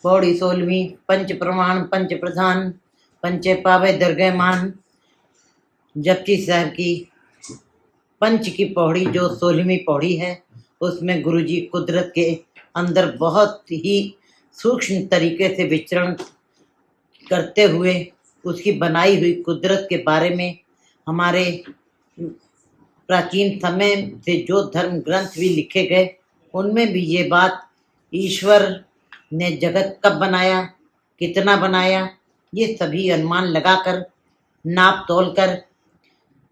पौड़ी 16वीं। पंच प्रमाण पंच प्रधान पंचे पावे दरगहमान। जपजी साहब की पंच की पौड़ी जो 16वीं पौड़ी है, उसमें गुरुजी कुदरत के अंदर बहुत ही सूक्ष्म तरीके से विचरण करते हुए उसकी बनाई हुई कुदरत के बारे में हमारे प्राचीन समय से जो धर्म ग्रंथ भी लिखे गए, उनमें भी ये बात ईश्वर ने जगत कब बनाया, कितना बनाया, ये सभी अनुमान लगाकर नाप तोल कर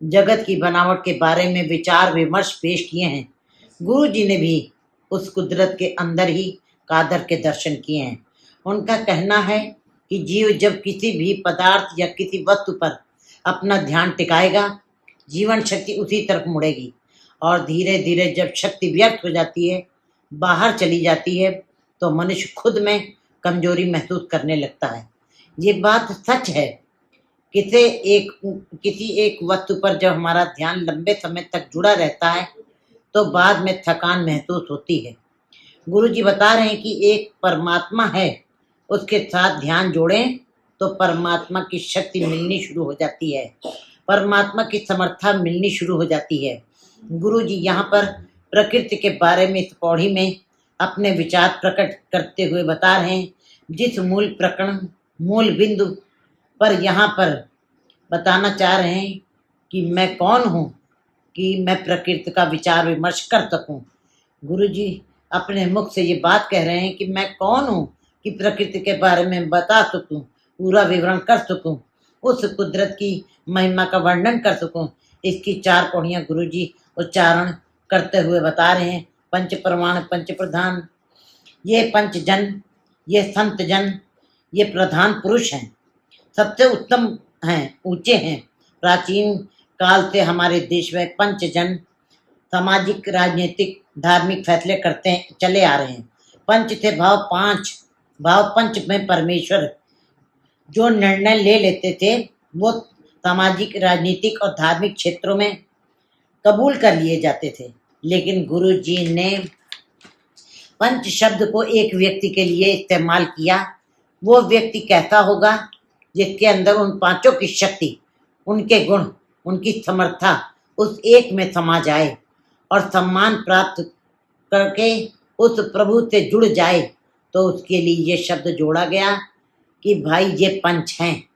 जगत की बनावट के बारे में विचार विमर्श पेश किए हैं। गुरु जी ने भी उस कुदरत के अंदर ही कादर के दर्शन किए हैं। उनका कहना है कि जीव जब किसी भी पदार्थ या किसी वस्तु पर अपना ध्यान टिकाएगा, जीवन शक्ति उसी तरफ मुड़ेगी और धीरे धीरे जब शक्ति व्यर्थ हो जाती है, बाहर चली जाती है, तो मनुष्य खुद में कमजोरी महसूस करने लगता है। ये बात सच है। किसी एक वस्तु पर जब हमारा ध्यान लंबे समय तक जुड़ा रहता है, तो बाद में थकान महसूस होती है। गुरु जी बता रहे हैं कि एक परमात्मा है, उसके साथ ध्यान जोड़ें तो परमात्मा की शक्ति मिलनी शुरू हो जाती है, परमात्मा की समर्था मिलनी शुरू हो जाती है। गुरु जी यहाँ पर प्रकृति के बारे में इस पौड़ी में अपने विचार प्रकट करते हुए बता रहे हैं। जिस मूल प्रकरण मूल बिंदु पर यहाँ पर बताना चाह रहे हैं कि मैं कौन हूँ कि मैं प्रकृति का विचार विमर्श कर सकूं। गुरु जी अपने मुख से ये बात कह रहे हैं कि मैं कौन हूँ कि प्रकृति के बारे में बता सकूं, पूरा विवरण कर सकूं, उस कुदरत की महिमा का वर्णन कर सकूं। इसकी 4 पौड़ियां गुरु जी उच्चारण करते हुए बता रहे हैं। पंच प्रमाण पंच प्रधान, ये पंच जन, ये संत जन, ये प्रधान पुरुष हैं, सबसे उत्तम हैं, ऊंचे हैं। प्राचीन काल से हमारे देश में पंच जन सामाजिक राजनीतिक धार्मिक फैसले करते चले आ रहे हैं। पंच थे भाव पंच में परमेश्वर जो निर्णय ले लेते थे, वो सामाजिक राजनीतिक और धार्मिक क्षेत्रों में कबूल कर लिए जाते थे। लेकिन गुरु जी ने पंच शब्द को एक व्यक्ति के लिए इस्तेमाल किया। वो व्यक्ति कैसा होगा जिसके अंदर उन पांचों की शक्ति, उनके गुण, उनकी समर्था उस एक में समा जाए और सम्मान प्राप्त करके उस प्रभु से जुड़ जाए, तो उसके लिए ये शब्द जोड़ा गया कि भाई ये पंच हैं।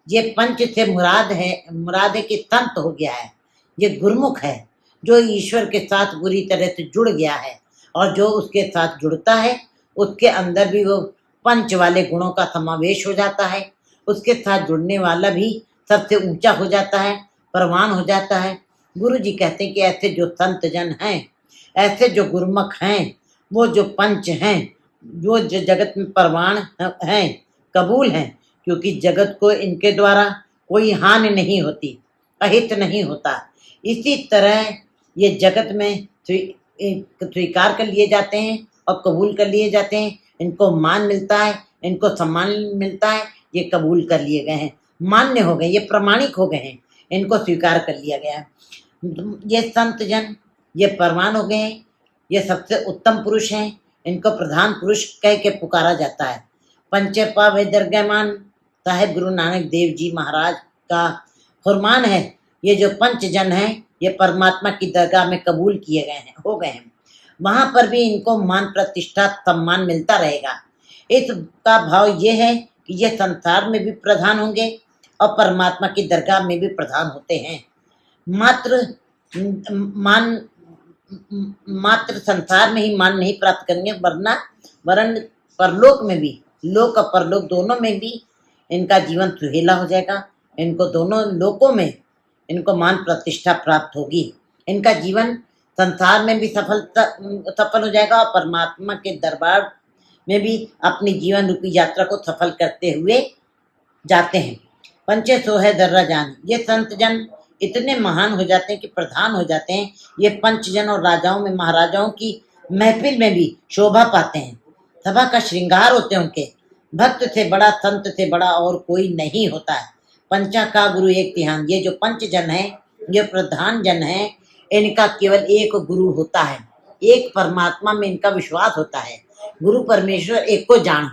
ये पंच से मुराद है कि संत हो गया है, ये गुरमुख है जो ईश्वर के साथ बुरी तरह से जुड़ गया है, और जो उसके साथ जुड़ता है उसके अंदर भी वो पंच वाले गुणों का समावेश हो जाता है। उसके साथ जुड़ने वाला भी सबसे ऊंचा हो जाता है, परवान हो जाता है। गुरु जी कहते हैं कि ऐसे जो संत जन हैं, ऐसे जो गुरमुख हैं, वो जो पंच हैं, जो जगत में परवान हैं, कबूल हैं, क्योंकि जगत को इनके द्वारा कोई हानि नहीं होती, अहित नहीं होता। इसी तरह ये जगत में स्वीकार कर लिए जाते हैं और कबूल कर लिए जाते हैं। इनको मान मिलता है, इनको सम्मान मिलता है, ये कबूल कर लिए गए हैं, मान्य हो गए, ये प्रमाणिक हो गए हैं, इनको स्वीकार कर लिया गया है। ये संत जन ये परवान हो गए हैं, ये सबसे उत्तम पुरुष हैं, इनको प्रधान पुरुष कह के पुकारा जाता है। पंचे पावे दरगहमान साहेब गुरु नानक देव जी महाराज का फरमान है, ये जो पंच जन हैं ये परमात्मा की दरगाह में कबूल किए गए हैं, हो गए हैं। वहां पर भी इनको मान प्रतिष्ठा सम्मान मिलता रहेगा। इसका भाव ये है कि ये संसार में भी प्रधान होंगे और परमात्मा की दरगाह में भी प्रधान होते हैं। मात्र संसार में ही मान नहीं प्राप्त करेंगे, वरन परलोक में भी, लोक और परलोक दोनों में भी इनका जीवन सुहेला हो जाएगा। इनको दोनों लोकों में इनको मान प्रतिष्ठा प्राप्त होगी। इनका जीवन संसार में भी सफल हो जाएगा और परमात्मा के दरबार में भी अपनी जीवन रूपी यात्रा को सफल करते हुए जाते हैं। पंचे सोहे दर्रा जान, ये संत जन इतने महान हो जाते हैं कि प्रधान हो जाते हैं। ये पंच जन और राजाओं में, महाराजाओं की महफिल में भी शोभा पाते हैं, सभा का श्रृंगार होते हैं। उनके भक्त से बड़ा, संत से बड़ा और कोई नहीं होता है। पंचा का गुरु एक तिहान, ये जो पंच जन है, ये प्रधान जन है, इनका केवल एक गुरु होता है, एक परमात्मा में इनका विश्वास होता है। गुरु परमेश्वर एक को जान,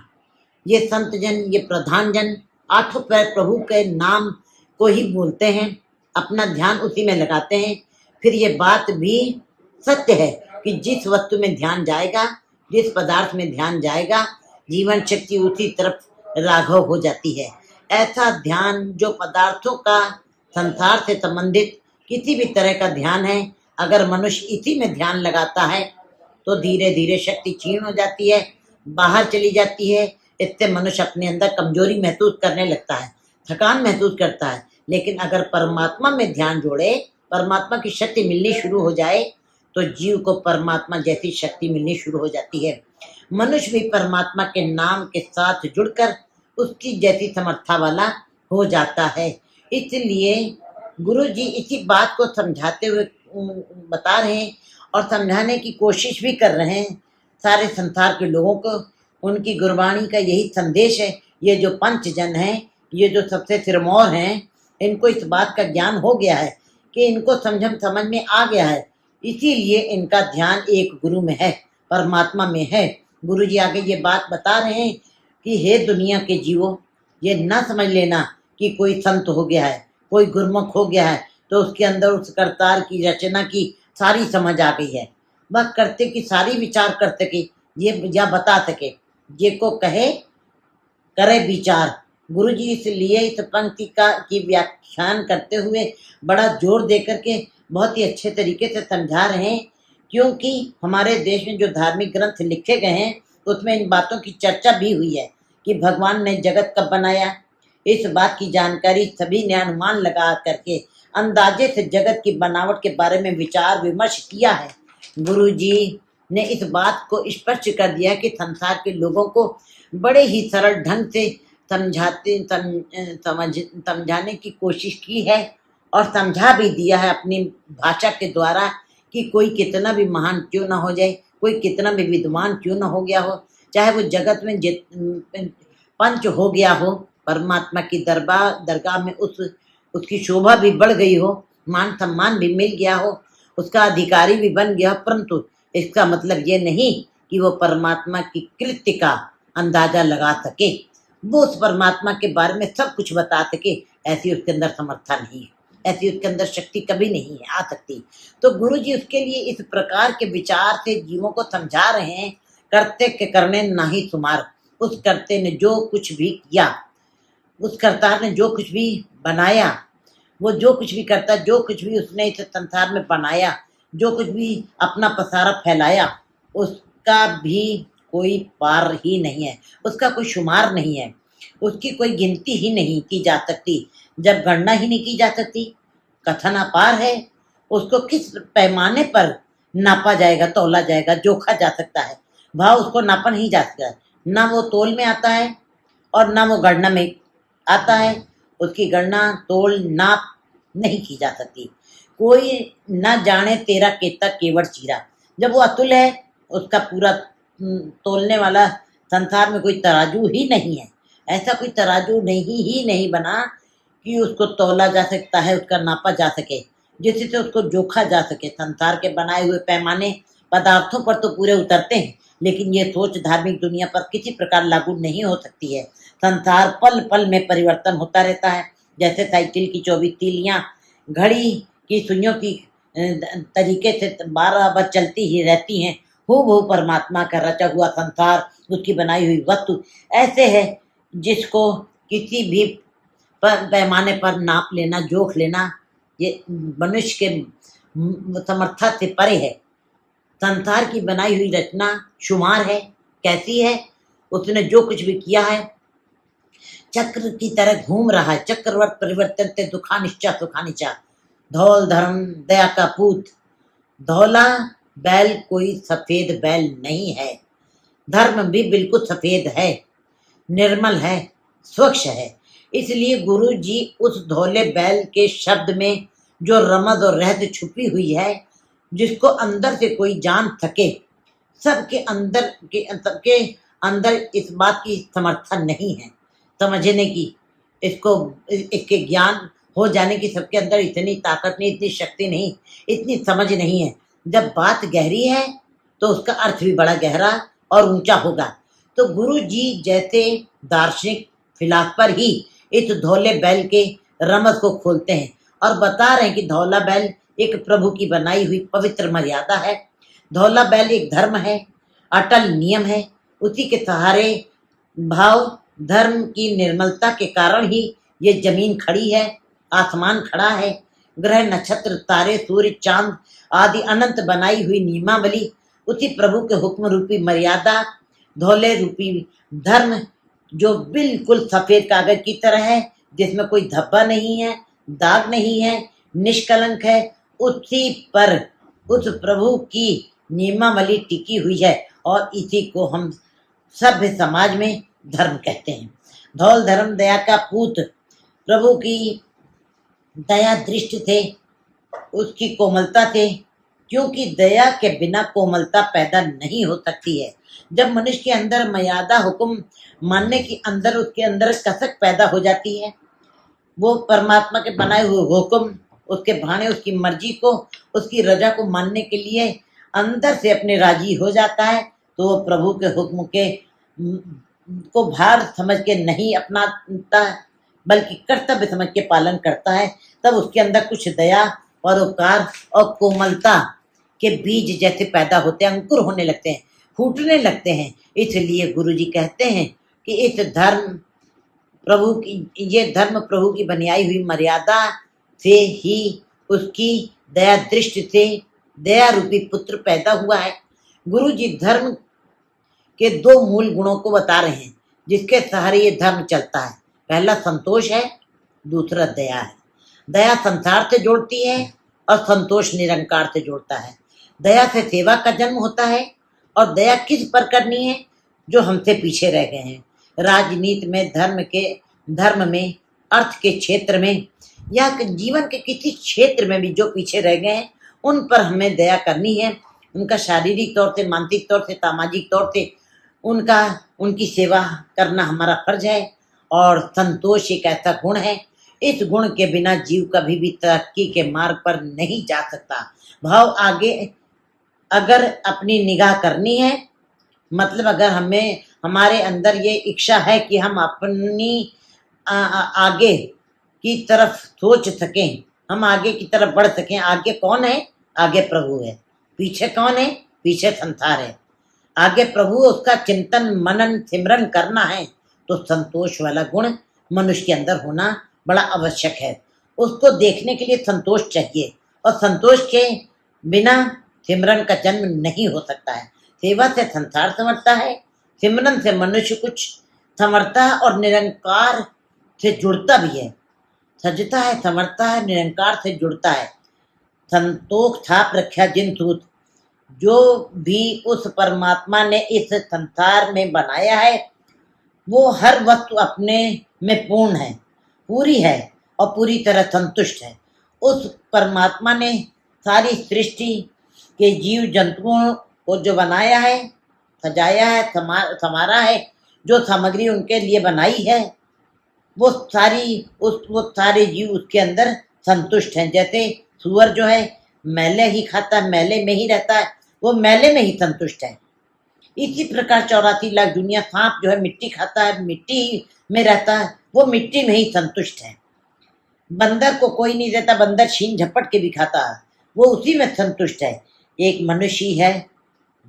ये संत जन, ये प्रधान जन आठों पैर प्रभु के नाम को ही बोलते हैं, अपना ध्यान उसी में लगाते हैं। फिर ये बात भी सत्य है कि जिस वस्तु में ध्यान जाएगा, जिस पदार्थ में ध्यान जाएगा, जीवन शक्ति उसी तरफ राघव हो जाती है। ऐसा ध्यान जो पदार्थों का, संसार से संबंधित किसी भी तरह का ध्यान है, अगर मनुष्य इसी में ध्यान लगाता है तो धीरे धीरे शक्ति क्षीण हो जाती है, बाहर चली जाती है। इससे मनुष्य अपने अंदर कमजोरी महसूस करने लगता है, थकान महसूस करता है। लेकिन अगर परमात्मा में ध्यान जोड़े, परमात्मा की शक्ति मिलनी शुरू हो जाए तो जीव को परमात्मा जैसी शक्ति मिलनी शुरू हो जाती है। मनुष्य भी परमात्मा के नाम के साथ जुड़कर उसकी जैसी समर्था वाला हो जाता है। इसलिए गुरु जी इसी बात को समझाते हुए बता रहे हैं और समझाने की कोशिश भी कर रहे हैं सारे संसार के लोगों को। उनकी गुरबाणी का यही संदेश है। ये जो पंच जन हैं, ये जो सबसे सिरमौर हैं, इनको इस बात का ज्ञान हो गया है कि इनको समझ में आ गया है। इसीलिए इनका ध्यान एक गुरु में है, परमात्मा में है। गुरु जी आगे ये बात बता रहे हैं कि हे दुनिया के जीवो, ये ना समझ लेना कि कोई संत हो गया है, कोई गुरमुख हो गया है तो उसके अंदर उस करतार की रचना की सारी समझ आ गई है, वह करते की सारी विचार कर सके, ये या बता सके, ये को कहे करे विचार। गुरु जी इसलिए इस पंक्ति की व्याख्यान करते हुए बड़ा जोर दे करके बहुत ही अच्छे तरीके से समझा रहे हैं, क्योंकि हमारे देश में जो धार्मिक ग्रंथ लिखे गए हैं उसमें इन बातों की चर्चा भी हुई है कि भगवान ने जगत कब बनाया। इस बात की जानकारी सभी ने अनुमान लगा करके अंदाजे से जगत की बनावट के बारे में विचार विमर्श किया है। गुरु जी ने इस बात को स्पष्ट कर दिया कि संसार के लोगों को बड़े ही सरल ढंग से समझाने की कोशिश की है और समझा भी दिया है अपनी भाषा के द्वारा कि कोई कितना भी महान क्यों ना हो जाए, कोई कितना भी विद्वान क्यों ना हो गया हो, चाहे वो जगत में पंच हो गया हो, परमात्मा की दरगाह में उसकी शोभा भी बढ़ गई हो, मान सम्मान भी मिल गया हो, उसका अधिकारी भी बन गया, परंतु इसका मतलब ये नहीं कि वो परमात्मा की कृत्य का अंदाजा लगा सके, वो उस परमात्मा के बारे में सब कुछ बता सके, ऐसी उसके अंदर समर्था नहीं है, ऐसी उसके अंदर शक्ति कभी नहीं है आ सकती। तो गुरु जी उसके लिए इस प्रकार के विचार से जीवों को समझा रहे हैं, करते के करने नाही सुमार। उस करते ने जो कुछ भी किया, उस करतार ने जो कुछ भी बनाया, वो जो कुछ भी करता, जो कुछ भी उसने इस संसार में बनाया, जो कुछ भी अपना पसारा फैलाया, उसका भी कोई पार ही नहीं है, उसका कोई शुमार नहीं है, उसकी कोई गिनती ही नहीं की जा सकती। जब गणना ही नहीं की जा सकती, कथन अपार है, उसको किस पैमाने पर नापा जाएगा, तौला जाएगा, जोखा जा सकता है। भाव उसको नापा नहीं जा सकता, ना वो तोल में आता है और ना वो गणना में आता है। उसकी गणना तोल नाप नहीं की जा सकती। कोई ना जाने तेरा केता केवड़ चीरा, जब वो अतुल है, उसका पूरा तोलने वाला संसार में कोई तराजू ही नहीं है। ऐसा कोई तराजू नहीं बना कि उसको तौला जा सकता है, उसका नापा जा सके, जिससे उसको जोखा जा सके। संसार के बनाए हुए पैमाने पदार्थों पर तो पूरे उतरते हैं, लेकिन ये सोच धार्मिक दुनिया पर किसी प्रकार लागू नहीं हो सकती है। संसार पल पल में परिवर्तन होता रहता है। जैसे साइकिल की 24 तीलियां घड़ी की सुइयों की तरीके से बार चलती ही रहती हैं, हूबहू परमात्मा का रचा हुआ संसार, उसकी बनाई हुई वस्तु ऐसे है जिसको किसी भी पैमाने पर नाप लेना, जोख लेना, ये मनुष्य के समर्था से परे है। संसार की बनाई हुई रचना शुमार है, कैसी है, उसने जो कुछ भी किया है चक्र की तरह घूम रहा है। चक्रवर्त परिवर्तन ते दुखा निचा, धौल धर्म दया का पूत। धौला बैल कोई सफेद बैल नहीं है, धर्म भी बिल्कुल सफेद है, निर्मल है, स्वच्छ है। इसलिए गुरु जी उस धौले बैल के शब्द में जो रमज और रहस्य छुपी हुई है, जिसको अंदर से कोई जान सके, सबके अंदर इस बात की समर्था नहीं है समझने की, इसके ज्ञान हो जाने की सबके अंदर इतनी ताकत नहीं, इतनी शक्ति नहीं, इतनी समझ नहीं है। जब बात गहरी है तो उसका अर्थ भी बड़ा गहरा और ऊंचा होगा। तो गुरु जी जैसे दार्शनिक फिलासफर ही इस धौले बैल के रमज को खोलते हैं और बता रहे हैं कि धौला बैल एक प्रभु की बनाई हुई पवित्र मर्यादा है। धौला बैल एक धर्म है, अटल नियम है। उसी के सहारे भाव धर्म की निर्मलता के कारण ही ये जमीन खड़ी है, आसमान खड़ा है। ग्रह नक्षत्र तारे सूर्य चांद आदि अनंत बनाई हुई नियमावली उसी प्रभु के हुक्म रूपी मर्यादा धौले रूपी धर्म जो बिल्कुल सफेद कागज की तरह है, जिसमें कोई धब्बा नहीं है, दाग नहीं है, निष्कलंक है, उसी पर उस प्रभु की नियमावली टिकी हुई है और इसी को हम सभ्य समाज में धर्म कहते हैं। धौल धर्म दया का पूत प्रभु की दया दृष्टि थे, उसकी कोमलता थे, क्योंकि दया के बिना कोमलता पैदा नहीं हो सकती है। जब मनुष्य के अंदर मर्यादा हुक्म मानने की अंदर उसके अंदर कसक पैदा हो जाती है, वो परमात्मा के बनाए हुए हुक्म उसके भाने उसकी मर्जी को उसकी रजा को मानने के लिए अंदर से अपने राजी हो जाता है, तो वो प्रभु के हुक्म के को भार समझ के नहीं अपनाता बल्कि कर्तव्य समझ के पालन करता है। तब उसके अंदर कुछ दया परोपकार और कोमलता के बीज जैसे पैदा होते हैं, अंकुर होने लगते हैं, फूटने लगते हैं। इसलिए गुरु जी कहते हैं कि इस धर्म प्रभु की ये धर्म प्रभु की बनाई हुई मर्यादा से ही उसकी दया दृष्टि से दया रूपी पुत्र पैदा हुआ है। गुरु जी धर्म के दो मूल गुणों को बता रहे हैं जिसके सहारे ये धर्म चलता है। पहला संतोष है, दूसरा दया है। दया संसार से जोड़ती है और संतोष निरंकार से जोड़ता है। दया से सेवा का जन्म होता है और दया किस पर करनी है? जो हमसे पीछे रह गए हैं। राजनीति में, धर्म में, अर्थ के क्षेत्र में या जीवन के किसी क्षेत्र में भी जो पीछे रह गए हैं उन पर हमें दया करनी है। उनका शारीरिक तौर से, मानसिक तौर से, सामाजिक तौर से उनकी सेवा करना हमारा फर्ज है। और संतोष एक ऐसा गुण है, इस गुण के बिना जीव कभी भी तरक्की के मार्ग पर नहीं जा सकता। भाव आगे अगर अपनी निगाह करनी है, मतलब अगर हमें हमारे अंदर ये इच्छा है कि हम अपनी आगे की तरफ सोच सकें, हम आगे की तरफ बढ़ सकें। आगे कौन है? आगे प्रभु है। पीछे कौन है? पीछे संसार है। आगे प्रभु, उसका चिंतन मनन सिमरन करना है तो संतोष वाला गुण मनुष्य के अंदर होना बड़ा आवश्यक है। उसको देखने के लिए संतोष चाहिए और संतोष के बिना सिमरन का जन्म नहीं हो सकता है। सेवा से संसार संवरता है, सिमरन से मनुष्य कुछ संवरता है और निरंकार से जुड़ता भी है। सजता है, संवरता है, निरंकार से जुड़ता है। संतोष छाप रखा जिन सूत, जो भी उस परमात्मा ने इस संसार में बनाया है वो हर वस्तु अपने में पूर्ण है, पूरी है और पूरी तरह संतुष्ट है। उस परमात्मा ने सारी सृष्टि के जीव जंतुओं को जो बनाया है, सजाया है, संवारा है, जो सामग्री उनके लिए बनाई है वो सारे जीव उसके अंदर संतुष्ट हैं। जैसे सुअर जो है मैले ही खाता है, मैले में ही रहता है, वो मैले में ही संतुष्ट है। इसी प्रकार 84 लाख दुनिया सांप जो है मिट्टी खाता है, मिट्टी में रहता है, वो मिट्टी में ही संतुष्ट है। बंदर को कोई नहीं देता, बंदर छीन झपट के भी खाता है, वो उसी में संतुष्ट है। एक मनुष्य है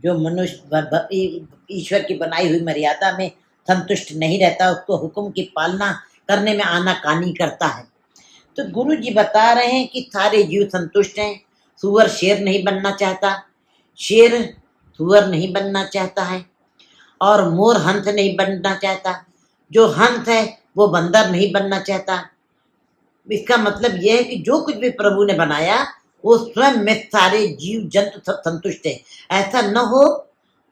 जो मनुष्य ईश्वर की बनाई हुई मर्यादा में संतुष्ट नहीं रहता, उसको हुक्म की पालना करने में आनाकानी करता है। तो गुरु जी बता रहे हैं कि सारे जीव संतुष्ट हैं। सुअर शेर नहीं बनना चाहता, शेर सुअर नहीं बनना चाहता है और मोर हंस नहीं बनना चाहता, जो हंस है वो बंदर नहीं बनना चाहता। इसका मतलब यह है कि जो कुछ भी प्रभु ने बनाया वो स्वयं में सारे जीव जंतु सब संतुष्ट है। ऐसा न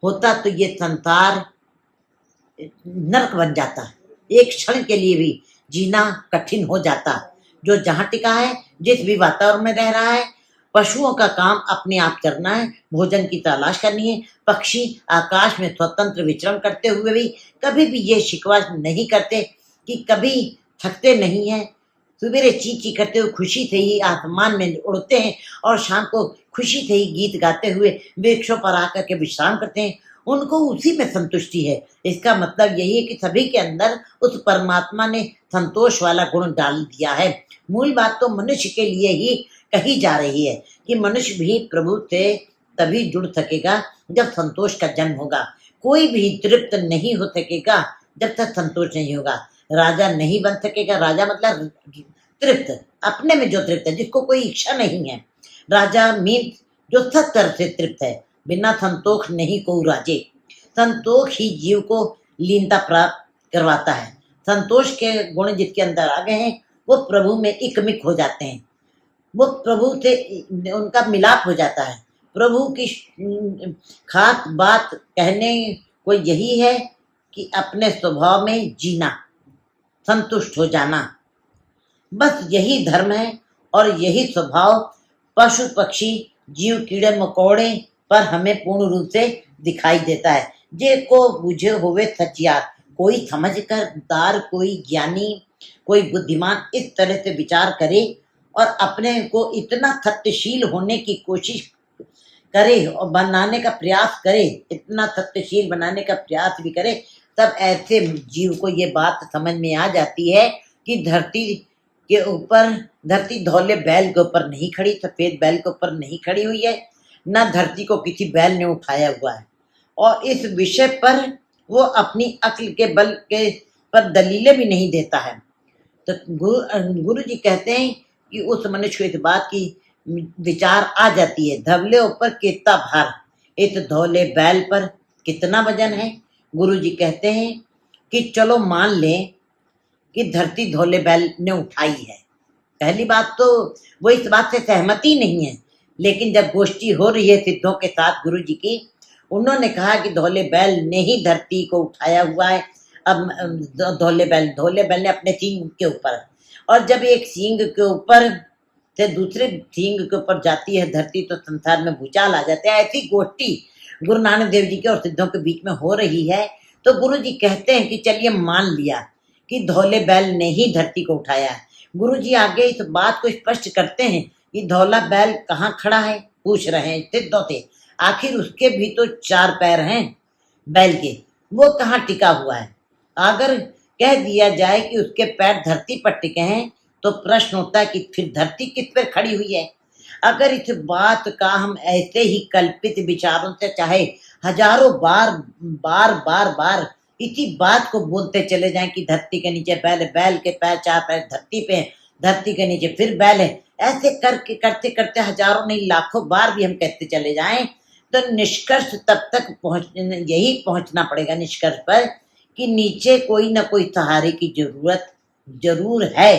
होता तो ये संसार नरक बन जाता, एक क्षण के लिए भी जीना कठिन हो जाता। जो जहाँ टिका है, जिस भी वातावरण में रह रहा है, पशुओं का काम अपने आप करना है, भोजन की तलाश करनी है। पक्षी आकाश में स्वतंत्र विचरण करते हुए भी कभी भी ये शिकवा नहीं करते कि कभी थकते नहीं हैं। सवेरे ची ची करते हुए खुशी से ही आसमान में उड़ते हैं और शाम को खुशी से ही गीत गाते हुए वृक्षों पर आकर के विश्राम करते हैं, उनको उसी में संतुष्टि है। इसका मतलब यही है कि सभी के अंदर उस परमात्मा ने संतोष वाला गुण डाल दिया है। मूल बात तो मनुष्य के लिए ही कही जा रही है कि मनुष्य भी प्रभु से तभी जुड़ सकेगा जब संतोष का जन्म होगा। कोई भी तृप्त नहीं हो सकेगा जब तक संतोष नहीं होगा। राजा नहीं बन सकेगा। राजा मतलब तृप्त, अपने में जो तृप्त है, जिसको कोई इच्छा नहीं है। राजा मीन्स जो सब तरह से तृप्त है। बिना संतोष नहीं को राजे। संतोष ही जीव को लीनता प्राप्त करवाता है। संतोष के गुण जिसके अंदर आ गए हैं वो प्रभु में एकमिक हो जाते हैं। वो प्रभु से उनका मिलाप हो जाता है। प्रभु की खास बात कहने को यही है कि अपने स्वभाव में जीना, संतुष्ट हो जाना, बस यही धर्म है। और यही स्वभाव पशु पक्षी जीव कीड़े मकोड़े पर हमें पूर्ण रूप से दिखाई देता है। जे को बुझे हुए सचियार, कोई समझकर दार, कोई ज्ञानी, कोई बुद्धिमान इस तरह से विचार करे और अपने को इतना सत्यशील होने की कोशिश करे और बनाने का प्रयास करे, इतना सत्यशील बनाने का प्रयास भी करे, तब ऐसे जीव को ये बात समझ में आ जाती है कि धरती के ऊपर, धरती धौले बैल के ऊपर नहीं खड़ी, सफेद बैल के ऊपर नहीं खड़ी हुई है, ना धरती को किसी बैल ने उठाया हुआ है। और इस विषय पर वो अपनी अक्ल के बल के पर दलीलें भी नहीं देता है। तो गुरु जी कहते हैं कि उस मनुष्य को इस बात की विचार आ जाती है, धवले ऊपर कितना भार, इस धौले बैल पर कितना वजन है। गुरु जी कहते हैं कि चलो मान लें कि धरती धौले बैल ने उठाई है। पहली बात तो वो इस बात से सहमति नहीं है, लेकिन जब गोष्ठी हो रही है सिद्धों के साथ गुरु जी की, उन्होंने कहा कि धौले बैल ने ही धरती को उठाया हुआ है। अब धौले बैल ने अपने सींग के ऊपर, और जब एक सींग के ऊपर से दूसरे सींग के ऊपर जाती है धरती तो संसार में भूचाल आ जाते हैं। ऐसी गोष्ठी गुरु नानक देव जी के और सिद्धों के बीच में हो रही है। तो गुरु जी कहते हैं कि चलिए मान लिया कि धौले बैल ने ही धरती को उठाया है। गुरु जी आगे इस बात को स्पष्ट करते हैं कि धौला बैल कहाँ खड़ा है, पूछ रहे हैं सिद्धों से। आखिर उसके भी तो 4 पैर हैं बैल के, वो कहाँ टिका हुआ है। अगर कह दिया जाए कि उसके पैर धरती पर टिके हैं तो प्रश्न होता है कि फिर धरती किस पर खड़ी हुई है। अगर इस बात का हम ऐसे ही कल्पित विचारों से चाहे हजारों बार इसी बात को बोलते चले जाएं कि धरती के नीचे बैल है, बैल के पैर 4 पैर धरती पे हैं, धरती के नीचे फिर बैल है, ऐसे करके करते करते हजारों नहीं लाखों बार भी हम कहते चले जाएं तो निष्कर्ष तब तक यही पहुंचना पड़ेगा निष्कर्ष पर कि नीचे कोई ना कोई सहारे की जरूरत जरूर है।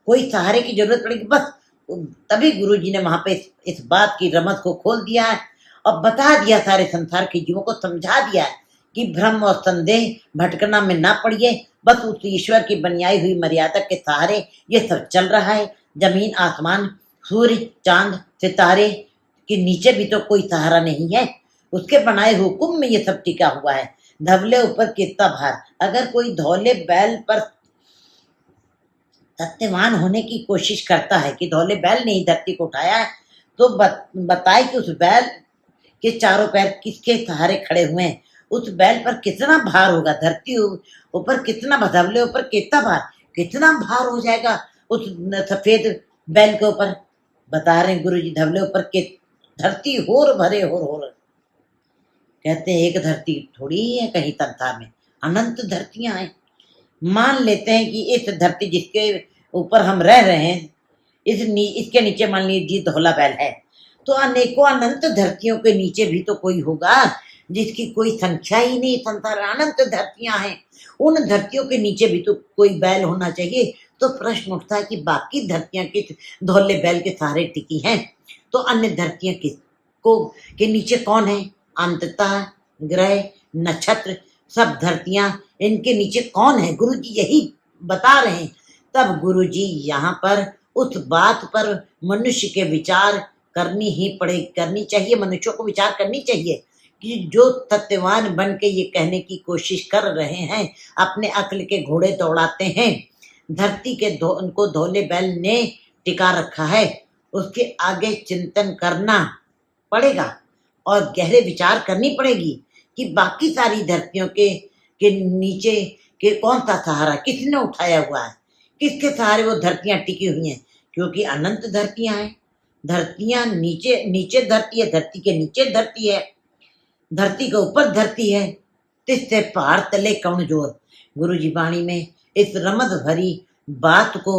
कोई सहारे की जरूरत पड़ेगी। बस तभी गुरु जी ने वहां पे इस बात की रमत को खोल दिया है और बता दिया, सारे संसार के जीवों को समझा दिया है कि भ्रम और संदेह भटकना में ना पड़िए। बस उस ईश्वर की बनाई हुई मर्यादा के सहारे ये सब चल रहा है। जमीन आसमान सूर्य चांद सितारे के नीचे भी तो कोई सहारा नहीं है, उसके बनाए हुक्म में ये सब टिका हुआ है। धवले ऊपर कितना भार। अगर कोई धौले बैल पर सत्यवान होने की कोशिश करता है कि धौले बैल ने ही धरती को उठाया है तो बताए कि उस बैल के चारों पैर किसके सहारे खड़े हुए हैं, उस बैल पर कितना भार होगा। धरती ऊपर कितना, धवले ऊपर कितना भार हो जाएगा उस सफेद बैल के ऊपर। बता रहे गुरु जी धवले ऊपर के धरती होर भरे होर। कहते हैं एक धरती थोड़ी ही है कहीं संसार में, अनंत धरतियां हैं। मान लेते हैं कि इस धरती जिसके ऊपर हम रह रहे हैं इसके नीचे मान लीजिए धौला बैल है, तो अनेकों अनंत धरतियों के नीचे भी तो कोई होगा जिसकी कोई संख्या ही नहीं। संसार अनंत धरतियां हैं, उन धरतियों के नीचे भी तो कोई बैल होना चाहिए। तो प्रश्न उठता है कि बाकी धरतियां किस धौले बैल के सहारे टिकी हैं, तो अन्य धरतियां किसको के नीचे कौन है। अंततः ग्रह नक्षत्र सब धरतियां, इनके नीचे कौन है, गुरु जी यही बता रहे हैं। तब गुरु जी यहाँ पर उस बात पर मनुष्य के विचार करनी चाहिए, मनुष्यों को विचार करनी चाहिए कि जो सत्यवान बन के ये कहने की कोशिश कर रहे हैं, अपने अक्ल के घोड़े दौड़ाते हैं, धरती के उनको धौले बैल ने टिका रखा है, उसके आगे चिंतन करना पड़ेगा और गहरे विचार करनी पड़ेगी कि बाकी सारी धरतियों के नीचे के कौन सा सहारा किसने उठाया हुआ है, किसके सहारे वो धरतियां टिकी हुई हैं, क्योंकि अनंत धरतियां हैं। धरतियां नीचे नीचे धरती है, धरती के नीचे धरती है, धरती के ऊपर धरती है, तिससे पहाड़ तले कौन जोर। गुरु जी वाणी में इस रमद भरी बात को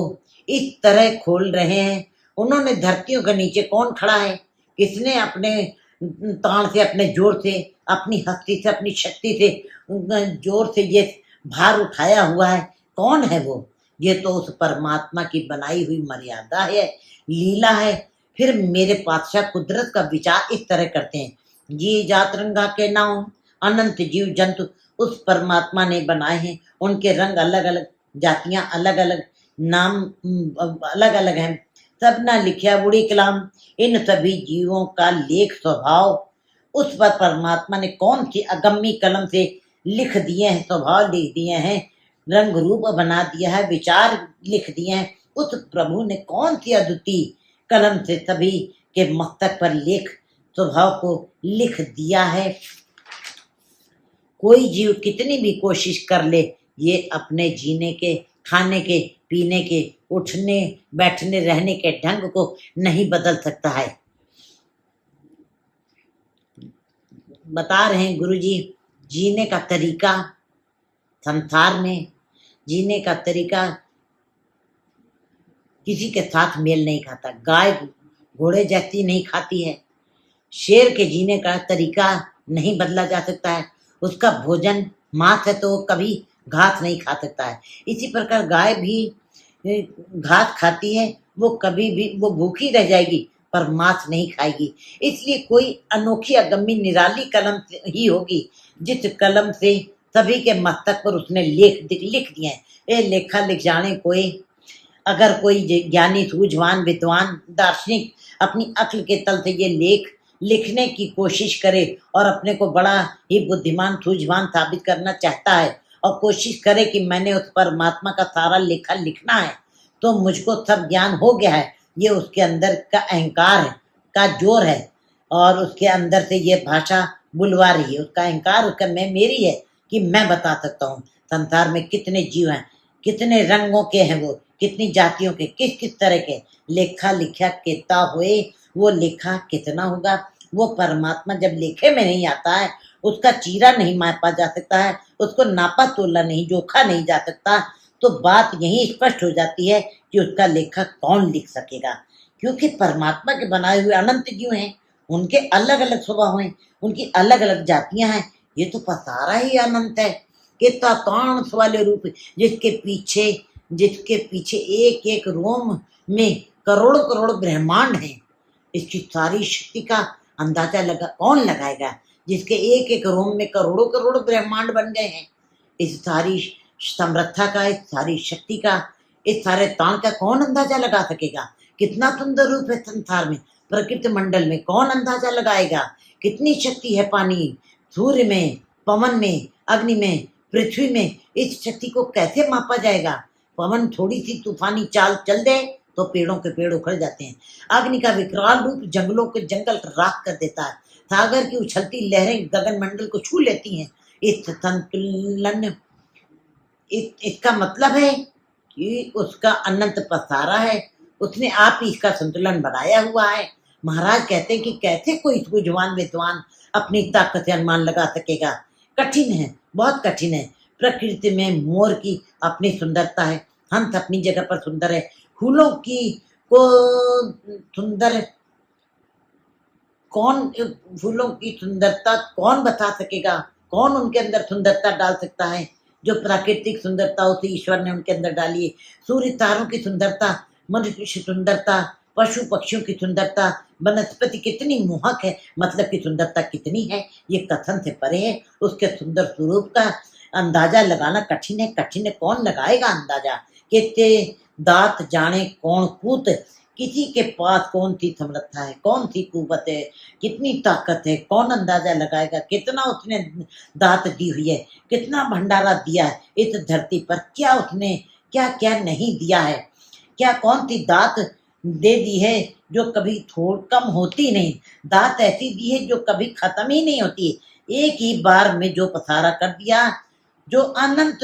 इस तरह खोल रहे हैं। उन्होंने धरतियों के नीचे कौन खड़ा है, किसने अपने तान से, अपने जोर से, अपनी हस्ती से, अपनी शक्ति से, जोर से ये भार उठाया हुआ है, कौन है वो? ये तो उस परमात्मा की बनाई हुई मर्यादा है, लीला है। फिर मेरे पातशाह कुदरत का विचार इस तरह करते हैं, जी जात रंगा के नाम अनंत जीव जंतु उस परमात्मा ने बनाए हैं, उनके रंग अलग अलग, जातियां अलग अलग, नाम अलग अलग हैं, सब ना लिखा बुढ़ी कलाम। इन सभी जीवों का लेख स्वभाव उस पर परमात्मा ने कौन सी अगम्य कलम से लिख दिए हैं, स्वभाव लिख दिए हैं, रंग रूप बना दिया है, विचार लिख दिए हैं। उस प्रभु ने कौन सी अद्वितीय कलम से सभी के मस्तक पर लेख स्वभाव को लिख दिया है। कोई जीव कितनी भी कोशिश कर ले, ये अपने जीने के, खाने के, पीने के, उठने बैठने रहने के ढंग को नहीं बदल सकता है। बता रहे हैं गुरु जी, जीने का तरीका, संसार में जीने का तरीका किसी के साथ मेल नहीं खाता। गाय घोड़े जैसी नहीं खाती है, शेर के जीने का तरीका नहीं बदला जा सकता है। उसका भोजन मांस है तो वो कभी घास नहीं खा सकता है। इसी प्रकार गाय भी घास खाती है, वो कभी भी वो भूखी रह जाएगी पर मांस नहीं खाएगी। इसलिए कोई अनोखी अगम्य निराली कलम ही होगी जिस कलम से सभी के मस्तक पर उसने लिख दिए हैं। ये लेखा लिख जाने कोई, अगर कोई ज्ञानी सूझवान विद्वान दार्शनिक अपनी अक्ल के तल से ये लेख लिखने की कोशिश करे और अपने को बड़ा ही बुद्धिमान सूझवान साबित करना चाहता है और कोशिश करे कि मैंने उस परमात्मा का सारा लेखा लिखना है तो मुझको सब ज्ञान हो गया है, ये उसके अंदर का अहंकार है, का जोर है, और उसके अंदर से ये भाषा बुलवा रही है, उसका अहंकार, उसका मैं मेरी है कि मैं बता सकता हूँ संसार में कितने जीव हैं, कितने रंगों के हैं, वो कितनी जातियों के, किस किस तरह के। लेखा लिखा केता हुए, वो लेखा कितना होगा। वो परमात्मा जब लेखे में नहीं आता है, उसका चीरा नहीं मापा जा सकता है, उसको नापा तोला नहीं, जोखा नहीं जा सकता, तो बात यही स्पष्ट हो जाती है कि उसका लेखा कौन लिख सकेगा। क्योंकि परमात्मा के बनाए हुए अनंत जीव हैं, उनके अलग अलग स्वभाव हैं, उनकी अलग अलग जातियां हैं। ये तो पसारा ही अनंत है, कितना तांस वाले रूप, जिसके पीछे एक एक रोम में करोड़ों करोड़ ब्रह्मांड हैं। इसकी सारी शक्ति का अंदाजा कौन लगाएगा, जिसके एक एक रोम में करोड़ों करोड़ ब्रह्मांड बन गए हैं। इस सारी समर्था का, इस सारी शक्ति का, इस सारे तान का कौन अंदाजा लगा सकेगा। कितना सुंदर रूप है संसार में, प्रकृति मंडल में, कौन अंदाजा लगाएगा। कितनी शक्ति है पानी, सूर्य में, पवन में, अग्नि में, पृथ्वी में, इस शक्ति को कैसे मापा जाएगा। पवन थोड़ी सी तूफानी चाल चल दे तो पेड़ों के पेड़ उखड़ जाते हैं। अग्नि का विकराल रूप जंगलों के जंगल राख कर देता है। सागर की उछलती लहरें गगन मंडल को छू लेती हैं। इस संतुलन, इसका मतलब है कि उसका अनंत पसारा है, उसने आप ही इसका संतुलन बनाया हुआ है। महाराज कहते हैं कि कैसे कोई सूझवान विद्वान अपनी ताकत से अनुमान लगा सकेगा। कठिन है, बहुत कठिन है। प्रकृति में मोर की अपनी सुंदरता है, हंस अपनी जगह पर सुंदर है, फूलों की को सुंदर कौन, फूलों की सुंदरता कौन बता सकेगा, कौन उनके अंदर सुंदरता डाल सकता है जो प्राकृतिक सुंदरता उसे ईश्वर ने उनके अंदर डाली है। सूर्य तारों की सुंदरता, मनुष्य की सुंदरता, पशु पक्षियों की सुंदरता, वनस्पति कितनी मोहक है, मतलब की सुंदरता कितनी है, ये कथन से परे है। उसके सुंदर स्वरूप का अंदाजा लगाना कठिन है, कठिन है, कौन लगाएगा अंदाजा। कितने दात जाने कौन कूत, किसी के पास कौन सी समर्था है, कौन सी कुवत है, कितनी ताकत है, कौन अंदाजा लगाएगा। कितना उसने दात दी हुई है, कितना भंडारा दिया है इस धरती पर, क्या उसने क्या क्या नहीं दिया है, क्या कौन सी दात दे दी है जो कभी थोड़ कम होती नहीं, दात ऐसी दी है जो कभी खत्म ही नहीं होती है। एक ही बार में जो पसारा कर दिया, जो अनंत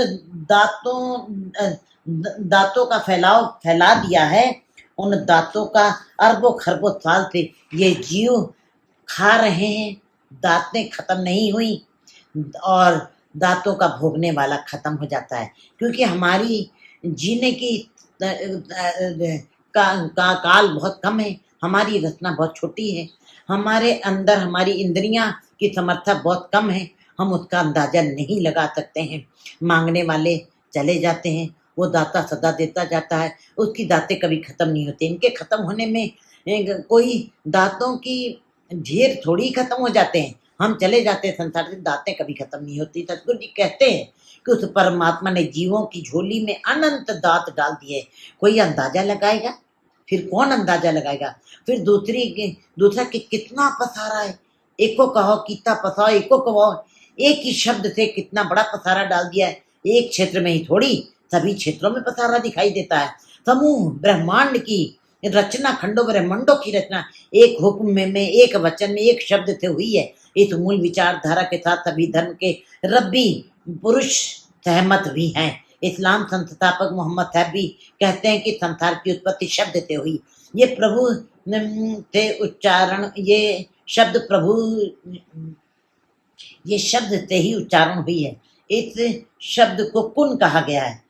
दांतों का फैला दिया है, उन दांतों का अरबों खरबों साल से ये जीव खा रहे हैं। दांतें खत्म नहीं हुई और दांतों का भोगने वाला खत्म हो जाता है, क्योंकि हमारी जीने की काल बहुत कम है, हमारी रचना बहुत छोटी है, हमारे अंदर हमारी इंद्रियां की समर्था बहुत कम है, हम उसका अंदाजा नहीं लगा सकते हैं। मांगने वाले चले जाते हैं, वो दाता सदा देता जाता है, उसकी दातें कभी खत्म नहीं होती। इनके खत्म होने में कोई दांतों की ढेर थोड़ी खत्म हो जाते हैं, हम चले जाते हैं संसार से, दातें कभी खत्म नहीं होती। सतगुरु जी कहते हैं कि उस परमात्मा ने जीवों की झोली में अनंत दांत डाल दिए। कोई अंदाजा लगाएगा? फिर कौन अंदाजा लगाएगा? फिर दूसरा कि कितना पसारा है, एको कहो कितना पसाओ, एको कहो, एक ही शब्द से कितना बड़ा पसारा डाल दिया है। एक क्षेत्र में ही थोड़ी, सभी क्षेत्रों में पसारा दिखाई देता है। समूह ब्रह्मांड की रचना, खंडों ब्रह्मांडों की रचना एक हुक्म में एक वचन में एक शब्द से हुई है। इस मूल विचारधारा के साथ सभी धर्म के रब्बी पुरुष सहमत भी हैं। इस्लाम संस्थापक मोहम्मद साहब भी कहते हैं कि संसार की उत्पत्ति शब्द से हुई। ये प्रभु से उच्चारण, ये शब्द से ही उच्चारण हुई है। इस शब्द को कुन कहा गया है।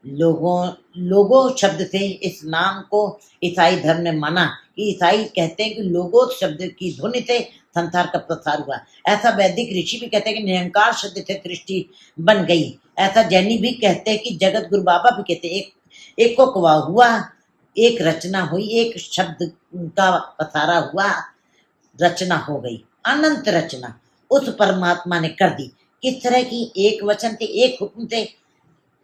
लोगो शब्द से इस नाम को ईसाई धर्म ने माना कि ईसाई कहते हैं कि लोगो शब्द की ध्वनि से संसार का प्रसार हुआ। ऐसा वैदिक ऋषि भी कहते हैं कि निरंकार शब्द से सृष्टि बन गई। ऐसा जैनी भी कहते हैं कि जगत गुरु बाबा भी कहते हैं एक को कवा हुआ, एक रचना हुई, एक शब्द का पसारा हुआ, रचना हो गई। अनंत रचना उस परमात्मा ने कर दी। किस तरह की? एक वचन से, एक हुक्म से,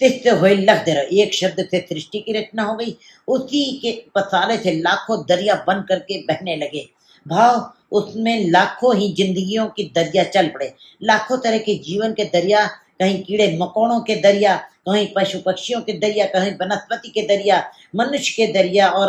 तिस्ते हुए लग दे रहे, एक शब्द से सृष्टि की रचना हो गई। उसी के पसारे से लाखों दरिया बन करके बहने लगे। भाव उसमें लाखों ही जिंदगियों की दरिया चल पड़े, लाखों तरह के जीवन के दरिया, कहीं कीड़े मकोड़ों के दरिया, कहीं पशु पक्षियों के दरिया, कहीं वनस्पति के दरिया, मनुष्य के दरिया और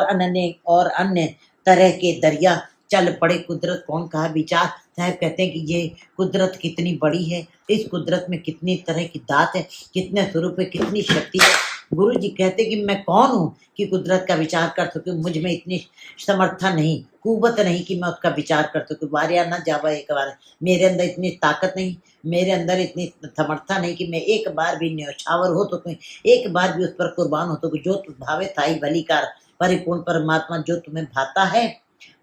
अन्य तरह के दरिया चल पड़े। कुदरत कौन कहा विचार। साहब कहते हैं कि ये कुदरत कितनी बड़ी है, इस कुदरत में कितनी तरह की दात है, कितने स्वरूप है, कितनी शक्ति है। गुरु जी कहते कि मैं कौन हूँ कि कुदरत का विचार कर सकूं, मुझ में इतनी समर्था नहीं, कुवत नहीं कि मैं उसका विचार कर सकूं। वारिया न जावा एक बार, मेरे अंदर इतनी ताकत नहीं, मेरे अंदर इतनी समर्था नहीं कि मैं एक बार भी न्यौछावर हो सकूं, एक बार भी उस पर कुर्बान हो सकूं। जो तु भावे थाई भलीकार, परिपूर्ण परमात्मा जो तुम्हें भाता है,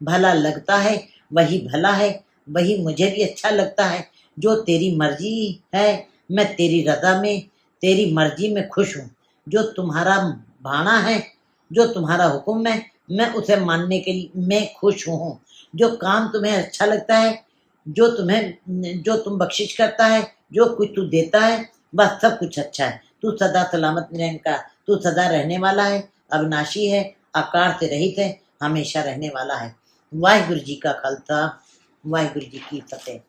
भला लगता है, वही भला है, वही मुझे भी अच्छा लगता है। जो तेरी मर्जी है, मैं तेरी रजा में, तेरी मर्जी में खुश हूँ। जो तुम्हारा भाना है, जो तुम्हारा हुक्म है, मैं उसे मानने के लिए मैं खुश हूँ। जो काम तुम्हें अच्छा लगता है, जो तुम बख्शिश करता है, जो कुछ तू देता है, बस सब कुछ अच्छा है। तू सदा सलामत निरंकार, तू सदा रहने वाला है, अविनाशी है, आकार से रहित है, हमेशा रहने वाला है। वाहिगुरु जी का खालसा, वाहिगुरु जी की फतेह।